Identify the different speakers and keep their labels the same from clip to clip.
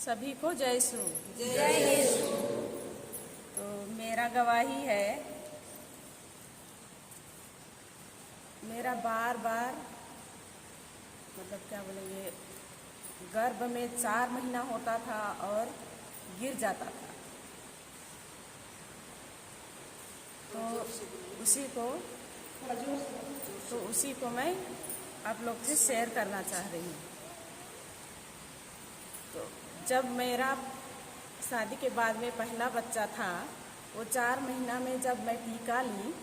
Speaker 1: सभी को जय यीशु।
Speaker 2: जय यीशु।
Speaker 1: तो मेरा गवाही है, मेरा बार बार मतलब क्या बोलेंगे, गर्भ में 4 महीना होता था और गिर जाता था। तो उसी को मैं आप लोग से शेयर करना चाह रही हूँ। तो जब मेरा शादी के बाद में पहला बच्चा था, वो 4 महीना में जब मैं टीका ली,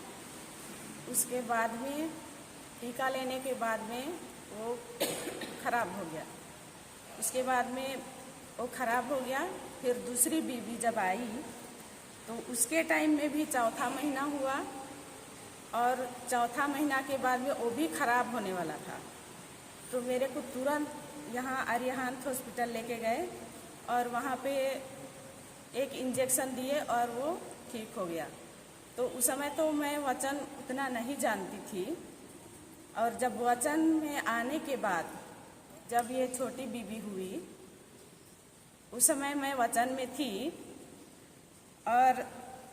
Speaker 1: उसके बाद में टीका लेने के बाद में वो ख़राब हो गया। उसके बाद में वो ख़राब हो गया। फिर दूसरी बीवी जब आई तो उसके टाइम में भी चौथा महीना हुआ और चौथा महीना के बाद में वो भी ख़राब होने वाला था। तो मेरे को तुरंत यहाँ अरिहंत हॉस्पिटल लेके गए और वहाँ पे एक इंजेक्शन दिए और वो ठीक हो गया। तो उस समय तो मैं वचन उतना नहीं जानती थी, और जब वचन में आने के बाद जब ये छोटी बीबी हुई, उस समय मैं वचन में थी। और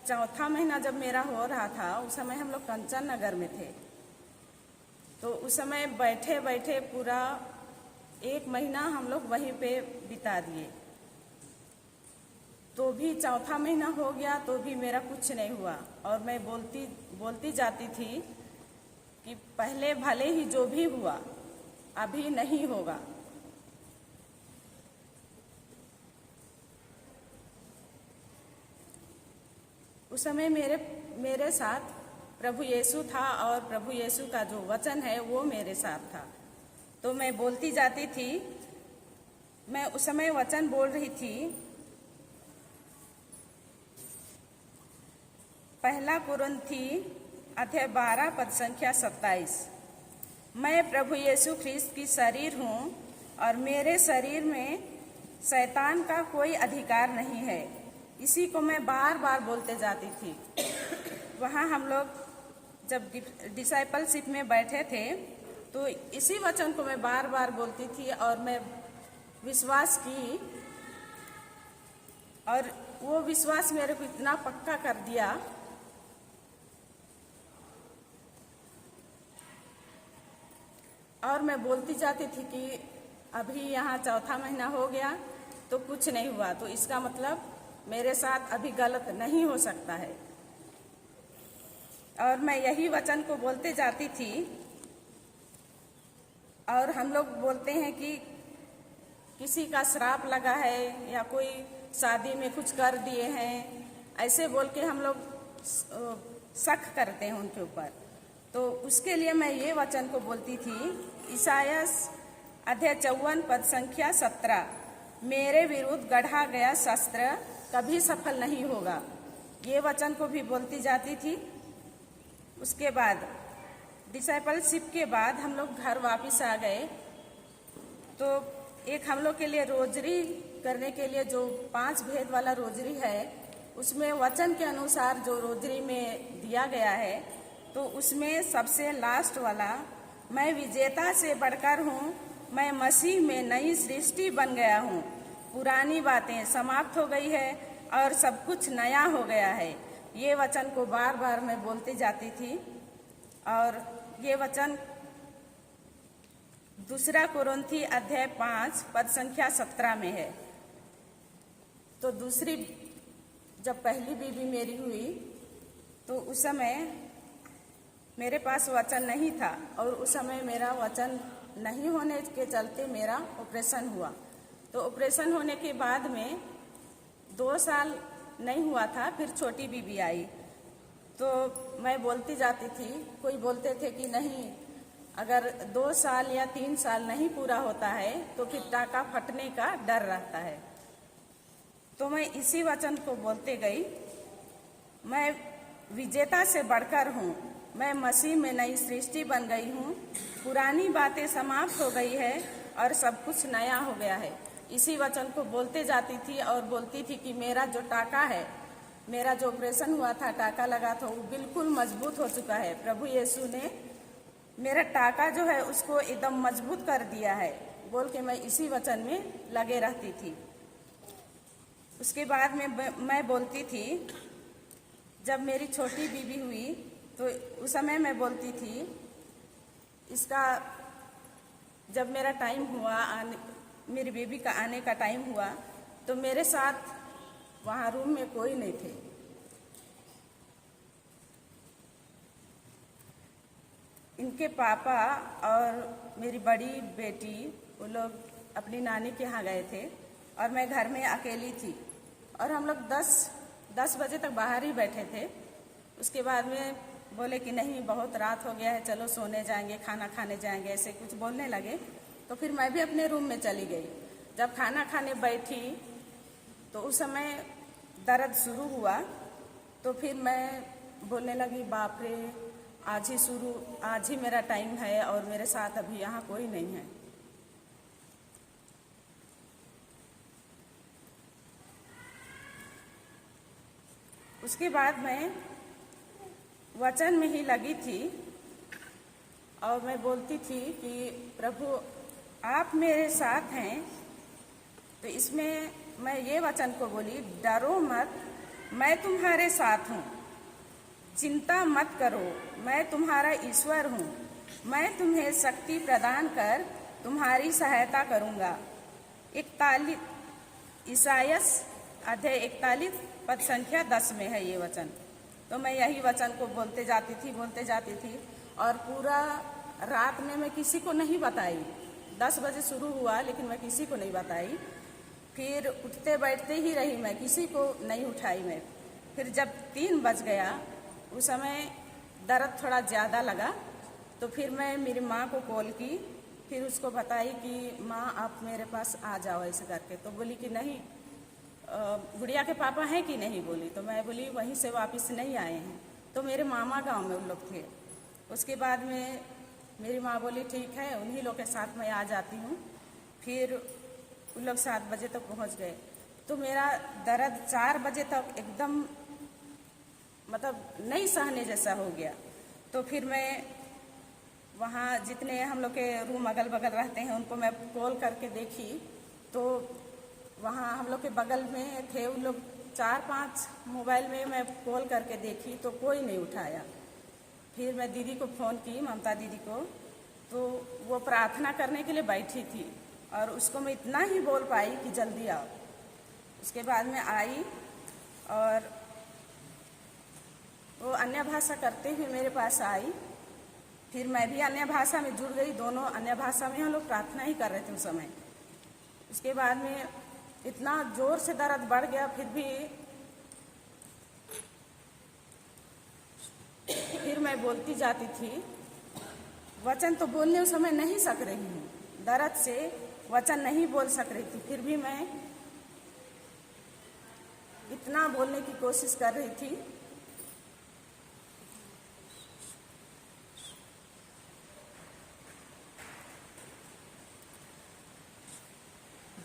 Speaker 1: चौथा महीना जब मेरा हो रहा था, उस समय हम लोग कंचन नगर में थे। तो उस समय बैठे बैठे पूरा 1 महीना हम लोग वहीं पे बिता दिए। तो भी चौथा महीना हो गया तो भी मेरा कुछ नहीं हुआ, और मैं बोलती जाती थी कि पहले भले ही जो भी हुआ अभी नहीं होगा। उस समय मेरे साथ प्रभु यीशु था, और प्रभु यीशु का जो वचन है वो मेरे साथ था। तो मैं बोलती जाती थी। मैं उस समय वचन बोल रही थी, पहला कुरिन्थी अध्याय 12 पद संख्या 27। मैं प्रभु यीशु ख्रीस्त की शरीर हूँ और मेरे शरीर में शैतान का कोई अधिकार नहीं है। इसी को मैं बार बार बोलते जाती थी। वहाँ हम लोग जब डिसाइपलशिप में बैठे थे तो इसी वचन को मैं बार बार बोलती थी, और मैं विश्वास की, और वो विश्वास मेरे को इतना पक्का कर दिया। और मैं बोलती जाती थी कि अभी यहाँ चौथा महीना हो गया तो कुछ नहीं हुआ, तो इसका मतलब मेरे साथ अभी गलत नहीं हो सकता है। और मैं यही वचन को बोलते जाती थी। और हम लोग बोलते हैं कि किसी का श्राप लगा है या कोई शादी में कुछ कर दिए हैं, ऐसे बोल के हम लोग शक करते हैं उनके ऊपर। तो उसके लिए मैं ये वचन को बोलती थी, ईसाया अध्याय 54 पद संख्या 17, मेरे विरुद्ध गढ़ा गया शस्त्र कभी सफल नहीं होगा। ये वचन को भी बोलती जाती थी। उसके बाद डिसाइपलशिप के बाद हम लोग घर वापस आ गए। तो एक हम लोग के लिए रोजरी करने के लिए जो 5 भेद वाला रोजरी है, उसमें वचन के अनुसार जो रोजरी में दिया गया है, तो उसमें सबसे लास्ट वाला, मैं विजेता से बढ़कर हूँ, मैं मसीह में नई सृष्टि बन गया हूँ, पुरानी बातें समाप्त हो गई है और सब कुछ नया हो गया है। ये वचन को बार बार मैं बोलती जाती थी। और ये वचन दूसरा कुरिन्थी अध्याय 5 पद संख्या 17 में है। तो जब पहली बीवी मेरी हुई तो उस समय मेरे पास वचन नहीं था, और उस समय मेरा वचन नहीं होने के चलते मेरा ऑपरेशन हुआ। तो ऑपरेशन होने के बाद में 2 साल नहीं हुआ था, फिर छोटी बीबी आई। तो मैं बोलती जाती थी, कोई बोलते थे कि नहीं, अगर 2 साल या 3 साल नहीं पूरा होता है तो फिर टाका फटने का डर रहता है। तो मैं इसी वचन को बोलते गई, मैं विजेता से बढ़कर हूँ, मैं मसीह में नई सृष्टि बन गई हूँ, पुरानी बातें समाप्त हो गई है और सब कुछ नया हो गया है। इसी वचन को बोलते जाती थी और बोलती थी कि मेरा जो टाका है, मेरा जो ऑपरेशन हुआ था, टाका लगा था, वो बिल्कुल मजबूत हो चुका है। प्रभु यीशु ने मेरा टाका जो है उसको एकदम मजबूत कर दिया है, बोल के मैं इसी वचन में लगे रहती थी। उसके बाद में मैं बोलती थी, जब मेरी छोटी बीबी हुई तो उस समय मैं बोलती थी, इसका जब मेरा टाइम हुआ मेरी बेबी का आने का टाइम हुआ तो मेरे साथ वहाँ रूम में कोई नहीं थे। इनके पापा और मेरी बड़ी बेटी वो लोग अपनी नानी के यहाँ गए थे और मैं घर में अकेली थी और हम लोग 10 बजे तक बाहर ही बैठे थे। उसके बाद में बोले कि नहीं बहुत रात हो गया है, चलो सोने जाएंगे, खाना खाने जाएंगे, ऐसे कुछ बोलने लगे। तो फिर मैं भी अपने रूम में चली गई। जब खाना खाने बैठी तो उस समय दर्द शुरू हुआ तो फिर मैं बोलने लगी, बाप रे आज ही मेरा टाइम है और मेरे साथ अभी यहाँ कोई नहीं है। उसके बाद मैं वचन में ही लगी थी और मैं बोलती थी कि प्रभु आप मेरे साथ हैं। तो इसमें मैं ये वचन को बोली, डरो मत, मैं तुम्हारे साथ हूँ, चिंता मत करो, मैं तुम्हारा ईश्वर हूँ, मैं तुम्हें शक्ति प्रदान कर तुम्हारी सहायता करूँगा। 41 ईसायास अध्याय 41 पद संख्या 10 में है ये वचन। तो मैं यही वचन को बोलते जाती थी और पूरा रात में मैं किसी को नहीं बताई। 10 बजे शुरू हुआ लेकिन मैं किसी को नहीं बताई। फिर उठते बैठते ही रही, मैं किसी को नहीं उठाई। मैं फिर जब 3 बज गया उस समय दर्द थोड़ा ज़्यादा लगा तो फिर मैं मेरी माँ को कॉल की, फिर उसको बताई कि माँ आप मेरे पास आ जाओ ऐसे करके। तो बोली कि नहीं, गुड़िया के पापा हैं कि नहीं, बोली। तो मैं बोली वहीं से वापस नहीं आए हैं। तो मेरे मामा गांव में उन लोग थे। उसके बाद में मेरी माँ बोली ठीक है, उन्हीं लोग के साथ मैं आ जाती हूँ। फिर उन लोग 7 बजे तक पहुँच गए। तो मेरा दर्द 4 बजे तक एकदम मतलब नहीं सहने जैसा हो गया। तो फिर मैं वहाँ जितने हम लोग के रूम अगल बगल रहते हैं उनको मैं कॉल करके देखी तो वहाँ हम लोग के बगल में थे उन लोग। 4-5 मोबाइल में मैं कॉल करके देखी तो कोई नहीं उठाया। फिर मैं दीदी को फ़ोन की, ममता दीदी को, तो वो प्रार्थना करने के लिए बैठी थी और उसको मैं इतना ही बोल पाई कि जल्दी आओ। उसके बाद में आई और वो अन्य भाषा करते हुए मेरे पास आई। फिर मैं भी अन्य भाषा में जुड़ गई, दोनों अन्य भाषा में हम लोग प्रार्थना ही कर रहे थे उस समय। उसके बाद में इतना जोर से दर्द बढ़ गया, फिर मैं बोलती जाती थी। वचन तो बोलने उस समय नहीं सक रही हूँ, दर्द से वचन नहीं बोल सक रही थी, फिर भी मैं इतना बोलने की कोशिश कर रही थी।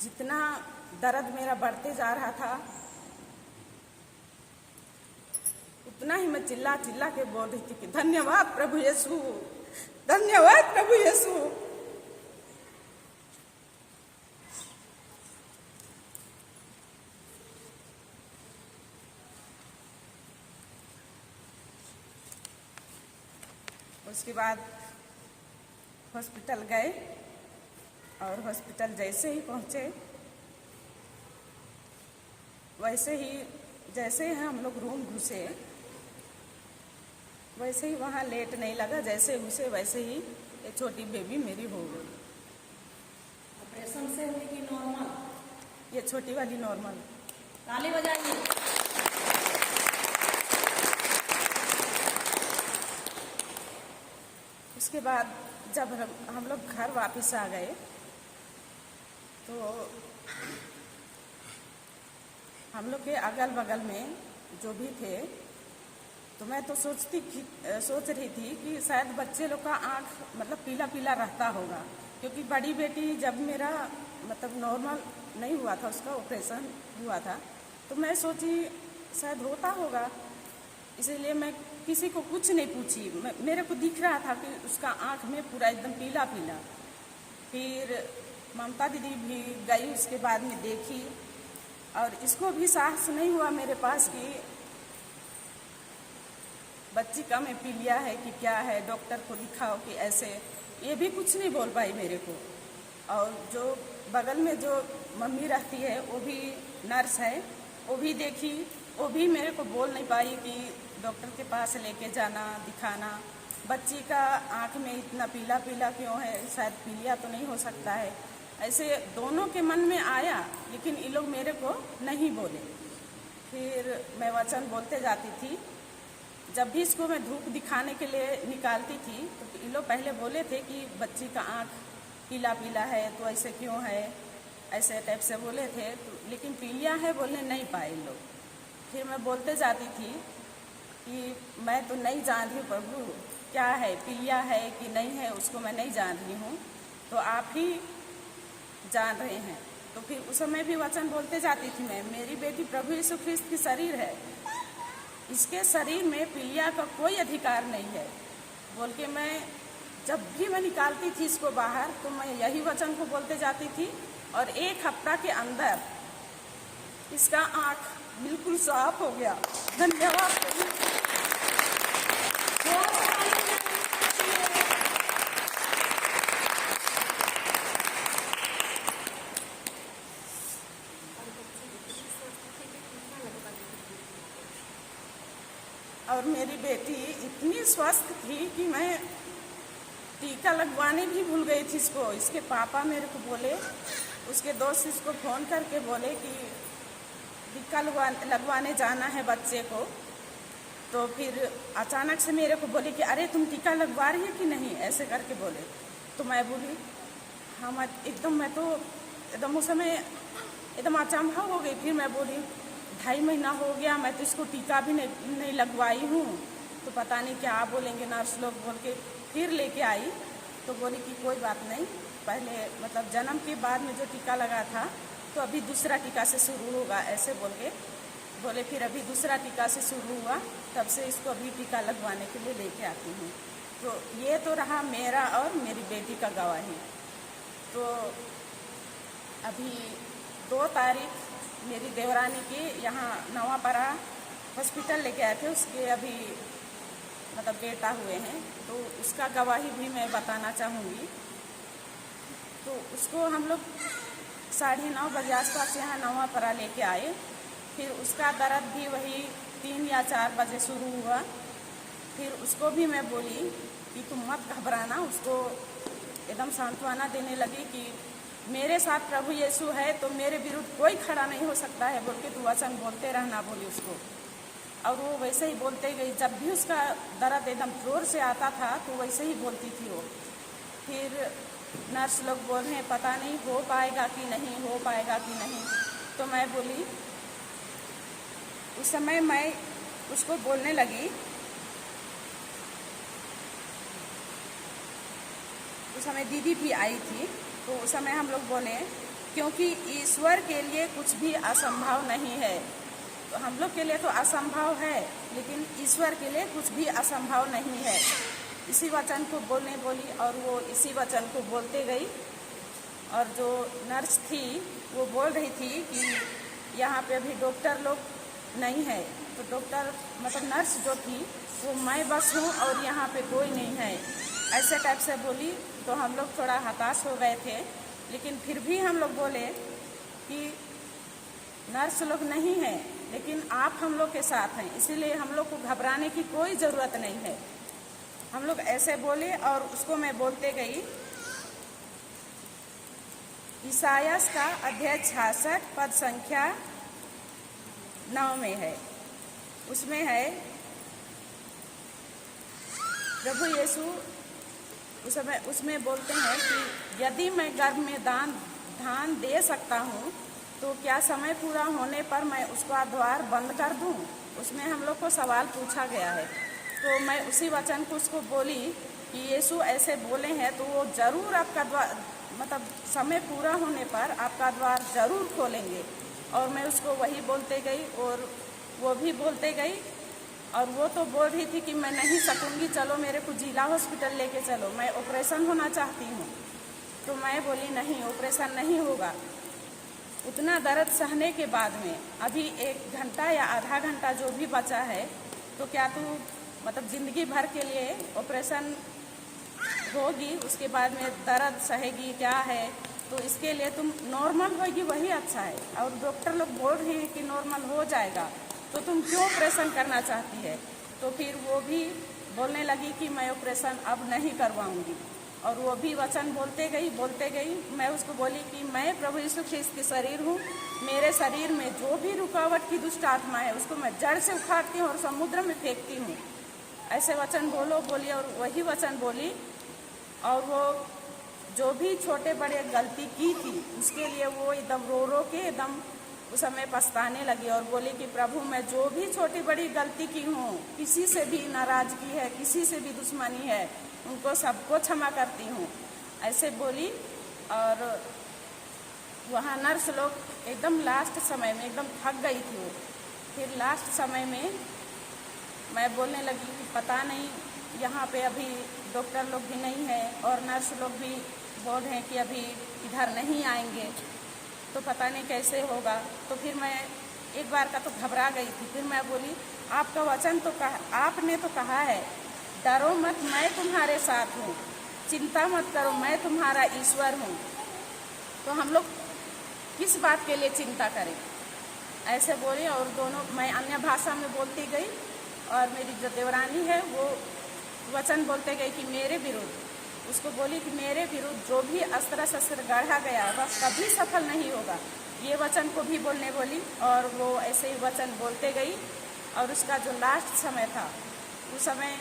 Speaker 1: जितना दर्द मेरा बढ़ते जा रहा था उतना ही मैं चिल्ला चिल्ला के बोल रही थी कि धन्यवाद प्रभु यीशु, धन्यवाद प्रभु यीशु। उसके बाद हॉस्पिटल गए और हॉस्पिटल जैसे ही पहुँचे वैसे ही जैसे ही हम लोग रूम घुसे वैसे ही वहाँ लेट नहीं लगा, जैसे घुसे वैसे ही एक छोटी बेबी मेरी हो गई।
Speaker 2: ऑपरेशन से हुई कि नॉर्मल?
Speaker 1: ये छोटी वाली नॉर्मल।
Speaker 2: ताली बजाइए।
Speaker 1: उसके बाद जब हम लोग घर वापस आ गए तो हम लोग के अगल बगल में जो भी थे तो मैं तो सोच रही थी कि शायद बच्चे लोग का आँख मतलब पीला पीला रहता होगा, क्योंकि बड़ी बेटी जब मेरा मतलब नॉर्मल नहीं हुआ था, उसका ऑपरेशन हुआ था, तो मैं सोची शायद होता होगा, इसीलिए मैं किसी को कुछ नहीं पूछी। मेरे को दिख रहा था कि उसका आँख में पूरा एकदम पीला पीला। फिर ममता दीदी भी गई, उसके बाद में देखी और इसको भी साहस नहीं हुआ मेरे पास कि बच्ची का में पीलिया है कि क्या है, डॉक्टर को दिखाओ कि ऐसे, ये भी कुछ नहीं बोल पाई मेरे को। और जो बगल में जो मम्मी रहती है वो भी नर्स है, वो भी देखी, वो भी मेरे को बोल नहीं पाई कि डॉक्टर के पास लेके जाना, दिखाना। बच्ची का आँख में इतना पीला पीला क्यों है, शायद पीलिया तो नहीं हो सकता है, ऐसे दोनों के मन में आया, लेकिन ये लोग मेरे को नहीं बोले। फिर मैं वचन बोलते जाती थी। जब भी इसको मैं धूप दिखाने के लिए निकालती थी तो ये लोग पहले बोले थे कि बच्ची का आँख पीला पीला है तो ऐसे क्यों है, ऐसे टाइप से बोले थे, तो लेकिन पीलिया है बोलने नहीं पाए लोग। फिर मैं बोलते जाती थी कि मैं तो नहीं जान रही प्रभु क्या है, पीलिया है कि नहीं है, उसको मैं नहीं जान रही हूँ, तो आप ही जान रहे हैं। तो फिर उस समय भी वचन बोलते जाती थी मैं, मेरी बेटी प्रभु यीशु ख्रिस्त की शरीर है, इसके शरीर में पीलिया का कोई अधिकार नहीं है बोल के मैं जब भी मैं निकालती थी इसको बाहर तो मैं यही वचन को बोलते जाती थी। और 1 हफ्ता के अंदर इसका आँख बिल्कुल साफ हो गया। धन्यवाद प्रभु। और मेरी बेटी इतनी स्वस्थ थी कि मैं टीका लगवाने भी भूल गई थी इसको। इसके पापा मेरे को बोले, उसके दोस्त इसको फ़ोन करके बोले कि टीका लगवाने जाना है बच्चे को। तो फिर अचानक से मेरे को बोले कि अरे तुम टीका लगवा रही है कि नहीं, ऐसे करके बोले। तो मैं बोली हाँ, मैं तो एकदम उस समय एकदम अचंभा हो गई। फिर मैं बोली 2.5 महीना हो गया, मैं तो इसको टीका भी नहीं लगवाई हूँ, तो पता नहीं क्या बोलेंगे नर्स लोग बोल के फिर लेके आई। तो बोली कि कोई बात नहीं, पहले मतलब जन्म के बाद में जो टीका लगा था तो अभी दूसरा टीका से शुरू होगा, ऐसे बोल के बोले। फिर अभी दूसरा टीका से शुरू हुआ, तब से इसको अभी टीका लगवाने के लिए लेके आती हूँ। तो ये तो रहा मेरा और मेरी बेटी का गवाही। तो अभी 2 तारीख मेरी देवरानी की यहाँ नवापरा हॉस्पिटल लेके आए थे, उसके अभी मतलब बेटा हुए हैं, तो उसका गवाही भी मैं बताना चाहूँगी। तो उसको हम लोग 9:30 बजे आसपास यहाँ नवापरा लेके आए। फिर उसका दर्द भी वही 3 या 4 बजे शुरू हुआ। फिर उसको भी मैं बोली कि तुम मत घबराना, उसको एकदम सांत्वना देने लगी कि मेरे साथ प्रभु यीशु है तो मेरे विरुद्ध कोई खड़ा नहीं हो सकता है बोल के तू वचन बोलते रहना, बोली उसको। और वो वैसे ही बोलते गई। जब भी उसका दर्द एकदम जोर से आता था तो वैसे ही बोलती थी वो। फिर नर्स लोग बोल रहे हैं पता नहीं हो पाएगा कि नहीं, हो पाएगा कि नहीं। तो मैं बोली, उस समय मैं उसको बोलने लगी, उस समय दीदी भी आई थी। तो उस समय हम लोग बोले क्योंकि ईश्वर के लिए कुछ भी असंभव नहीं है। तो हम लोग के लिए तो असंभव है, लेकिन ईश्वर के लिए कुछ भी असंभव नहीं है। इसी वचन को बोलने बोली और वो इसी वचन को बोलते गई। और जो नर्स थी वो बोल रही थी कि यहाँ पे अभी डॉक्टर लोग नहीं है। तो डॉक्टर मतलब नर्स जो थी वो मैं बस हूँ और यहाँ पे कोई नहीं है, ऐसे टाइप से बोली। तो हम लोग थोड़ा हताश हो गए थे, लेकिन फिर भी हम लोग बोले कि नर्स लोग नहीं है, लेकिन आप हम लोग के साथ हैं, इसीलिए हम लोग को घबराने की कोई ज़रूरत नहीं है। हम लोग ऐसे बोले और उसको मैं बोलते गई। ईसायास का अध्याय 66 पद संख्या 9 में है। उसमें है प्रभु यीशु उसमें बोलते हैं कि यदि मैं गर्भ में धान दे सकता हूँ तो क्या समय पूरा होने पर मैं उसका द्वार बंद कर दूँ। उसमें हम लोग को सवाल पूछा गया है। तो मैं उसी वचन को उसको बोली कि यीशु ऐसे बोले हैं तो वो ज़रूर आपका द्वार मतलब समय पूरा होने पर आपका द्वार ज़रूर खोलेंगे। और मैं उसको वही बोलते गई और वो भी बोलते गई। और वो तो बोल रही थी कि मैं नहीं सकूंगी, चलो मेरे को जिला हॉस्पिटल लेके चलो, मैं ऑपरेशन होना चाहती हूँ। तो मैं बोली नहीं, ऑपरेशन नहीं होगा। उतना दर्द सहने के बाद में अभी 1 घंटा या आधा घंटा जो भी बचा है, तो क्या तू मतलब ज़िंदगी भर के लिए ऑपरेशन होगी, उसके बाद में दर्द सहेगी क्या है, तो इसके लिए तुम नॉर्मल होगी वही अच्छा है। और डॉक्टर लोग बोल रहे हैं कि नॉर्मल हो जाएगा, तो तुम क्यों ऑपरेशन करना चाहती है? तो फिर वो भी बोलने लगी कि मैं ऑपरेशन अब नहीं करवाऊंगी। और वो भी वचन बोलते गई। मैं उसको बोली कि मैं प्रभु यीशु ख्रीस्त की शरीर हूँ, मेरे शरीर में जो भी रुकावट की दुष्ट आत्मा है उसको मैं जड़ से उखाड़ती हूँ और समुद्र में फेंकती हूँ। ऐसे वचन बोली और वही वचन बोली। और वो जो भी छोटे बड़े गलती की थी उसके लिए वो एकदम रो के एकदम उस समय पछताने लगी और बोली कि प्रभु मैं जो भी छोटी बड़ी गलती की हूँ, किसी से भी नाराजगी है, किसी से भी दुश्मनी है, उनको सबको क्षमा करती हूँ, ऐसे बोली। और वहाँ नर्स लोग एकदम लास्ट समय में एकदम थक गई थी वो। फिर लास्ट समय में मैं बोलने लगी कि पता नहीं यहाँ पे अभी डॉक्टर लोग भी नहीं है और नर्स लोग भी बोल रहे हैं कि अभी इधर नहीं आएंगे, तो पता नहीं कैसे होगा। तो फिर मैं एक बार का तो घबरा गई थी। फिर मैं बोली आपका वचन तो आपने तो कहा है, डरो मत मैं तुम्हारे साथ हूँ, चिंता मत करो मैं तुम्हारा ईश्वर हूँ, तो हम लोग किस बात के लिए चिंता करें, ऐसे बोली। और दोनों मैं अन्य भाषा में बोलती गई और मेरी जो देवरानी है वो वचन बोलते गई कि मेरे विरुद्ध, उसको बोली कि मेरे विरुद्ध जो भी अस्त्र शस्त्र गढ़ा गया वह कभी सफल नहीं होगा, ये वचन को भी बोलने बोली। और वो ऐसे ही वचन बोलते गई। और उसका जो लास्ट समय था उस समय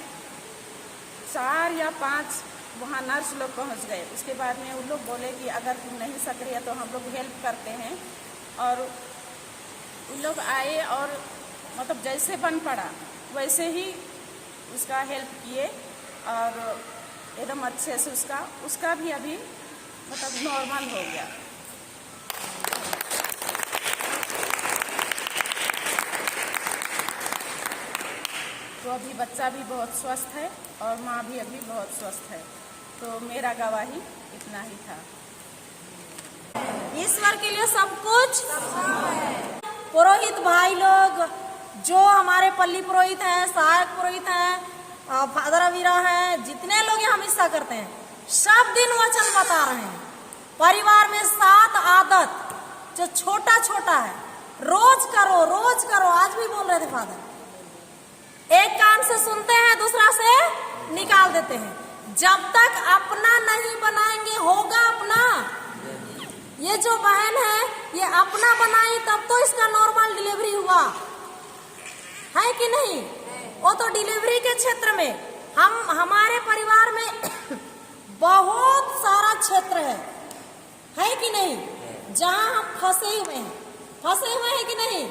Speaker 1: 4 या 5 वहाँ नर्स लोग पहुँच गए। उसके बाद में उन लोग बोले कि अगर तुम नहीं सक्रिय तो हम लोग हेल्प करते हैं। और उन लोग आए और मतलब जैसे बन पड़ा वैसे ही उसका हेल्प किए और एकदम अच्छे से उसका भी अभी मतलब नॉर्मल हो गया। तो अभी बच्चा भी बहुत स्वस्थ है और माँ भी अभी बहुत स्वस्थ है। तो मेरा गवाही इतना ही था।
Speaker 2: ईश्वर के लिए सब कुछ पुरोहित भाई लोग, जो हमारे पल्ली पुरोहित हैं, सहायक पुरोहित हैं, फादर अवीरा हैं, जितने लोग हम हिस्सा करते हैं, सब दिन वचन बता रहे हैं। परिवार में 7 आदत जो छोटा छोटा है, रोज करो। आज भी बोल रहे थे फादर, एक कान से सुनते हैं दूसरा से निकाल देते हैं। जब तक अपना नहीं बनाएंगे होगा अपना। ये जो बहन है ये अपना बनाई तब तो इसका नॉर्मल डिलीवरी हुआ है कि नहीं? वो तो डिलीवरी के क्षेत्र में हमारे परिवार में बहुत सारा क्षेत्र है कि नहीं, जहां हम फंसे हुए हैं कि नहीं?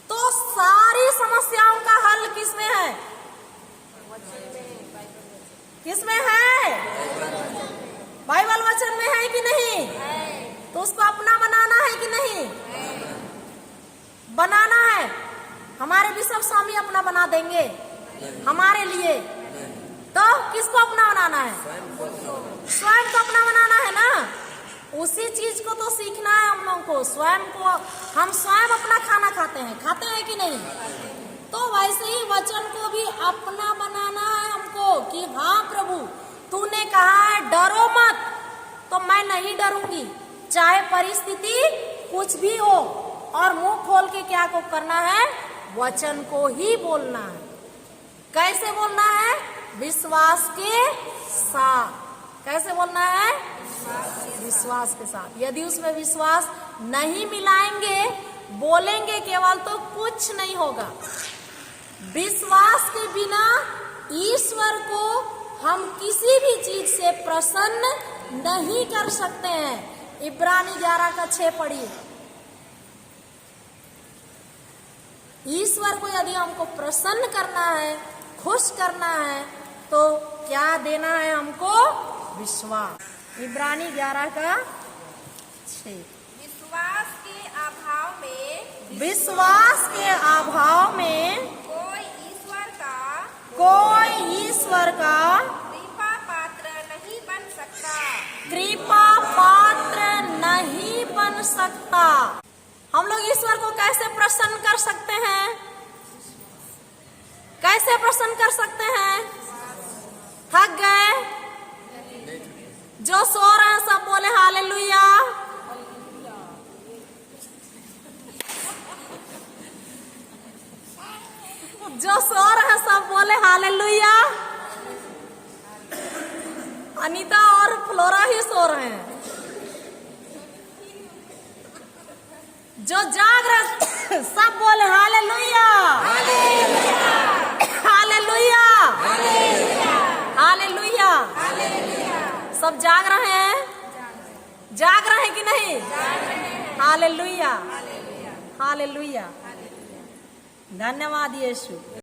Speaker 2: तो सारी समस्याओं का हल किसमें है? बाइबल वचन में है कि नहीं? तो उसको अपना बनाना है कि नहीं? बनाना है। हमारे बिशप स्वामी अपना बना देंगे हमारे लिए, तो किसको अपना बनाना है? स्वयं को अपना बनाना है ना। उसी चीज को तो सीखना है हम लोगों को। हम स्वयं अपना खाना खाते हैं कि नहीं? तो वैसे ही वचन को भी अपना बनाना है हमको कि हाँ प्रभु तूने कहा है डरो मत, तो मैं नहीं डरूंगी, चाहे परिस्थिति कुछ भी हो। और मुंह खोल के क्या को करना है? वचन को ही बोलना है। कैसे बोलना है? विश्वास के साथ। कैसे बोलना है? विश्वास के साथ। यदि उसमें विश्वास नहीं मिलाएंगे, बोलेंगे केवल, तो कुछ नहीं होगा। विश्वास के बिना ईश्वर को हम किसी भी चीज से प्रसन्न नहीं कर सकते हैं। इब्रानी 11:6 पढ़िए। ईश्वर को यदि हमको प्रसन्न करना है, खुश करना है, तो क्या देना है हमको? विश्वास। इब्रानी 11:6।
Speaker 3: विश्वास के अभाव में कोई ईश्वर का कृपा पात्र नहीं बन
Speaker 2: बन सकता। हम लोग ईश्वर को कैसे प्रसन्न कर सकते हैं? कैसे प्रसन्न कर सकते हैं? थक गए? जो सो रहे हैं सब बोले हालेलुया। जो सो रहे हैं सब बोले हालेलुया। अनीता और फ्लोरा ही सो रहे हैं। जो जाग रहे सब बोले हालेलुया, हालेलुया, हालेलुया। सब जाग रहे हैं? जाग रहे हैं कि नहीं? Hallelujah, hallelujah. धन्यवाद यीशु।